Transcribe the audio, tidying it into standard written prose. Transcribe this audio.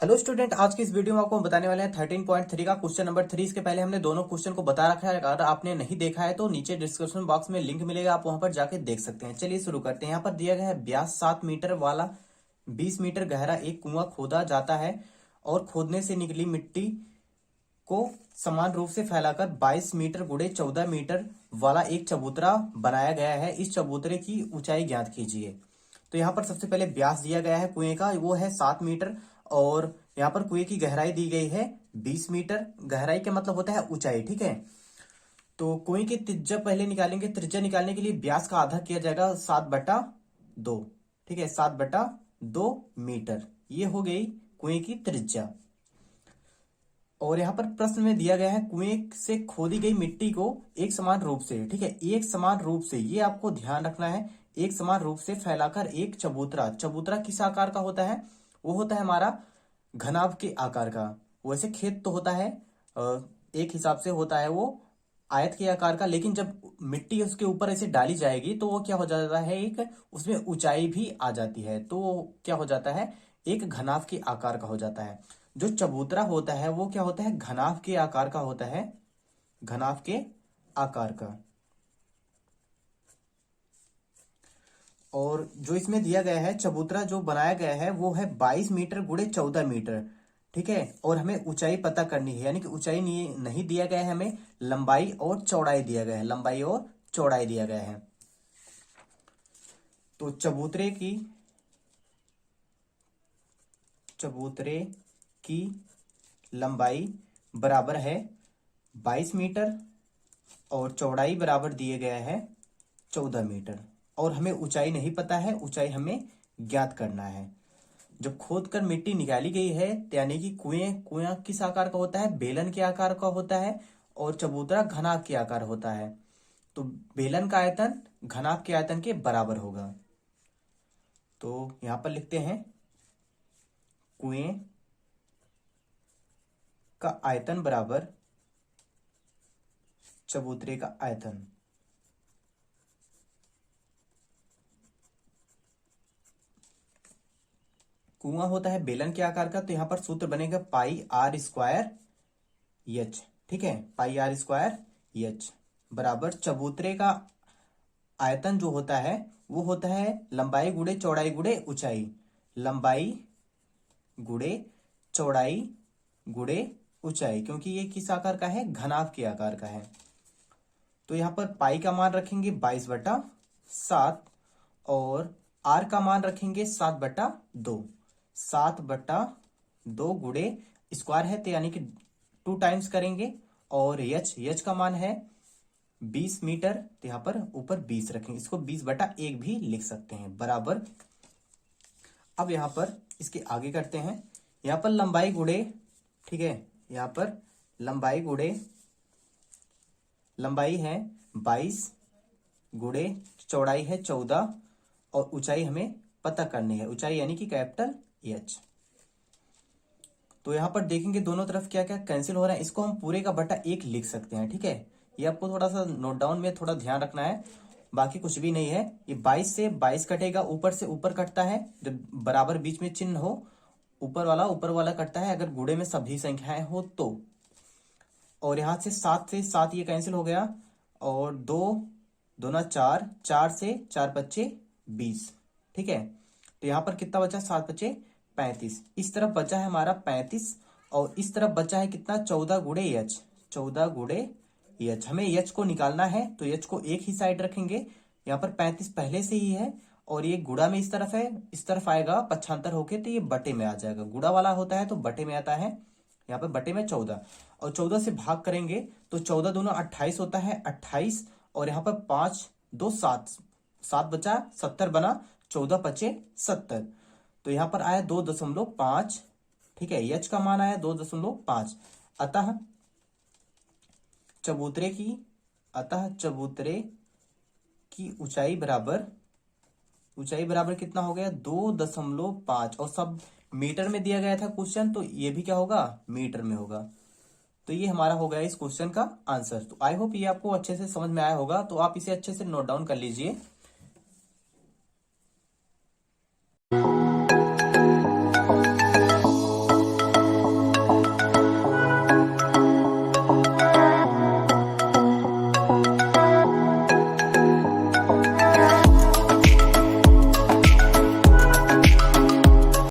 Hello student, आज की इस वीडियो में आपको हम बताने वाले हैं 13.3 का क्वेश्चन नंबर 3। इसके पहले हमने दोनों क्वेश्चन को बता रखा है। अगर आपने नहीं देखा है तो नीचे डिस्क्रिप्शन बॉक्स में लिंक मिलेगा, आप वहां पर जाके देख सकते हैं। चलिए शुरू करते हैं। यहाँ पर दिया गया है व्यास 7 मीटर वाला 20 मीटर गहरा एक कुआं खोदा जाता है और खोदने से निकली मिट्टी को समान रूप से फैलाकर 22 मीटर गुड़े 14 मीटर वाला एक चबूतरा बनाया गया है। इस चबूतरे की ऊंचाई ज्ञात कीजिए। तो यहाँ पर सबसे पहले व्यास दिया गया है कुएं का, वो है 7 मीटर। और यहाँ पर कुएं की गहराई दी गई है 20 मीटर। गहराई का मतलब होता है ऊंचाई, ठीक है। तो कुएं की त्रिज्या पहले निकालेंगे। त्रिज्या निकालने के लिए व्यास का आधा किया जाएगा 7/2, ठीक है। 7/2 मीटर, ये हो गई कुएं की त्रिज्या। और यहाँ पर प्रश्न में दिया गया है कुएं से खोदी गई मिट्टी को एक समान रूप से, ठीक है, एक समान रूप से, ये आपको ध्यान रखना है, एक समान रूप से फैलाकर एक चबूतरा। चबूतरा किस आकार का होता है? वो होता है हमारा घनाभ के आकार का। वैसे खेत तो होता है एक हिसाब से होता है वो आयत के आकार का, लेकिन जब मिट्टी उसके ऊपर ऐसे डाली जाएगी तो वो क्या हो जाता है, एक उसमें ऊंचाई भी आ जाती है, तो वो क्या हो जाता है, एक घनाभ के आकार का हो जाता है। जो चबूतरा होता है वो क्या होता है, घनाभ के आकार का होता है, घनाभ के आकार का। और जो इसमें दिया गया है चबूतरा जो बनाया गया है वो है 22 मीटर गुड़े 14 मीटर, ठीक है। और हमें ऊंचाई पता करनी है, यानी कि ऊंचाई नहीं दिया गया है, हमें लंबाई और चौड़ाई दिया गया है, लंबाई और चौड़ाई दिया गया है। तो चबूतरे की लंबाई बराबर है 22 मीटर और चौड़ाई बराबर दिए गया है 14 मीटर। और हमें ऊंचाई नहीं पता है, ऊंचाई हमें ज्ञात करना है। जब खोद कर मिट्टी निकाली गई है, यानी कि कुआं किस आकार का होता है, बेलन के आकार का होता है। और चबूतरा घनाभ के आकार होता है। तो बेलन का आयतन घनाभ के आयतन के बराबर होगा। तो यहां पर लिखते हैं कुएं का आयतन बराबर चबूतरे का आयतन। कुआं होता है बेलन के आकार का, तो यहां पर सूत्र बनेगा पाई आर स्क्वायर एच, ठीक है। पाई आर स्क्वायर एच बराबर चबूतरे का आयतन जो होता है वो होता है लंबाई गुड़े चौड़ाई गुड़े ऊंचाई। लंबाई गुड़े चौड़ाई गुड़े ऊंचाई, क्योंकि ये किस आकार का है, घनाभ के आकार का है। तो यहां पर पाई का मान रखेंगे 22/7 और आर का मान रखेंगे 7/2। 7/2 गुड़े स्क्वायर है तो यानी कि 2 टाइम्स करेंगे। और यच का मान है 20 मीटर, तो यहां पर ऊपर 20 रखेंगे, इसको 20/1 भी लिख सकते हैं, बराबर। अब यहां पर इसके आगे करते हैं। यहां पर लंबाई गुड़े, ठीक है, यहां पर लंबाई है 22 गुड़े चौड़ाई है 14 और ऊंचाई हमें पता करनी है, ऊंचाई यानी कि कैपिटल एच। तो यहां पर देखेंगे दोनों तरफ क्या क्या कैंसिल हो रहा है, इसको हम पूरे का बटा 1 लिख सकते हैं, ठीक है। ये आपको थोड़ा सा नोट डाउन में थोड़ा ध्यान रखना है, बाकी कुछ भी नहीं है। ये 22 से 22 कटेगा, ऊपर से ऊपर कटता है, जब बराबर बीच में चिन्ह हो ऊपर वाला कटता है, अगर गुड़े में सभी संख्याएं हो तो। और यहां से 7 से 7 ये कैंसिल हो गया, और 2 2 4, 4 से 4 बच्चे 20, ठीक है। तो यहां पर कितना बचा, 7 बचे 35। इस तरफ बचा है हमारा 35 और इस तरफ बचा है कितना, 14 गुड़े एच। 14 गुड़े एच, हमें एच को निकालना है तो एच को एक ही साइड रखेंगे। यहाँ पर 35 पहले से ही है और ये गुड़ा में इस तरफ है, इस तरफ आएगा पक्षांतर होके तो ये बटे में आ जाएगा। गुड़ा वाला होता है तो बटे में आता है, यहाँ पे बटे में 14। और 14 से भाग करेंगे तो 14 दूना 28 होता है, 28। और यहाँ पर 5 2 7, 7 बचा 70 बना, 14 पचे 70। तो यहाँ पर आया 2.5, ठीक है। एच का मान आया 2.5। अतः चबूतरे की ऊंचाई बराबर कितना हो गया, 2.5। और सब मीटर में दिया गया था क्वेश्चन, तो ये भी क्या होगा, मीटर में होगा। तो ये हमारा हो गया इस क्वेश्चन का आंसर। तो आई होप ये आपको अच्छे से समझ में आया होगा, तो आप इसे अच्छे से नोट डाउन कर लीजिए।